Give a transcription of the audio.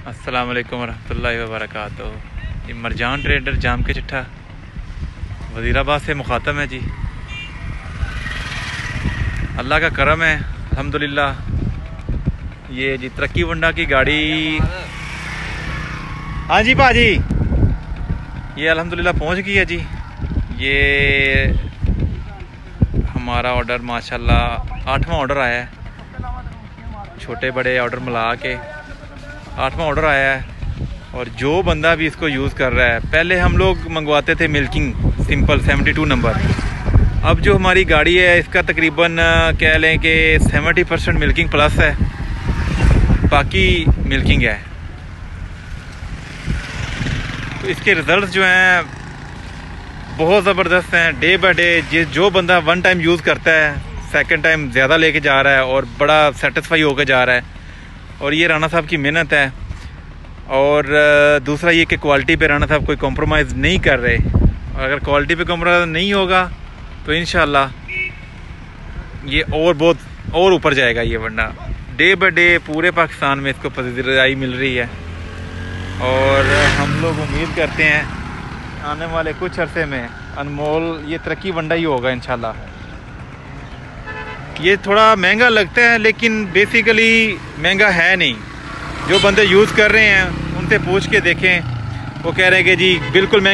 अस्सलाम वालेकुम रहमतुल्लाहि व बरकातुहू। ये मरजान ट्रेडर जाम के चिट्ठा वज़ीराबाद से मुखातब है जी। अल्लाह का करम है अल्हम्दुलिल्लाह। ये जी तरक्की वंडा की गाड़ी। हाँ जी पाजी, ये अल्हम्दुलिल्लाह पहुंच गई है जी। ये हमारा ऑर्डर माशाल्लाह 8वां ऑर्डर आया है, छोटे बड़े ऑर्डर मिला के 8वां ऑर्डर आया है। और जो बंदा भी इसको यूज़ कर रहा है, पहले हम लोग मंगवाते थे मिल्किंग सिंपल 72 नंबर। अब जो हमारी गाड़ी है इसका तकरीबन कह लें कि 70% मिल्किंग प्लस है, बाकी मिल्किंग है। तो इसके रिज़ल्ट जो हैं बहुत ज़बरदस्त हैं। डे बाय डे जो बंदा वन टाइम यूज़ करता है, सेकंड टाइम ज़्यादा लेके जा रहा है और बड़ा सेटिस्फाई होकर जा रहा है। और ये राना साहब की मेहनत है। और दूसरा ये कि क्वालिटी पे राना साहब कोई कॉम्प्रोमाइज़ नहीं कर रहे। और अगर क्वालिटी पे कॉम्प्रोमाइज़ नहीं होगा तो इंशाल्लाह ये और बहुत और ऊपर जाएगा ये, वरना डे बाय डे पूरे पाकिस्तान में इसको पसंदीदाई मिल रही है। और हम लोग उम्मीद करते हैं आने वाले कुछ अरसे में अनमोल ये तरक्की वंडा ही होगा इंशाल्लाह। ये थोड़ा महंगा लगता है लेकिन बेसिकली महंगा है नहीं। जो बंदे यूज़ कर रहे हैं उनसे पूछ के देखें, वो कह रहे हैं कि जी बिल्कुल महंगा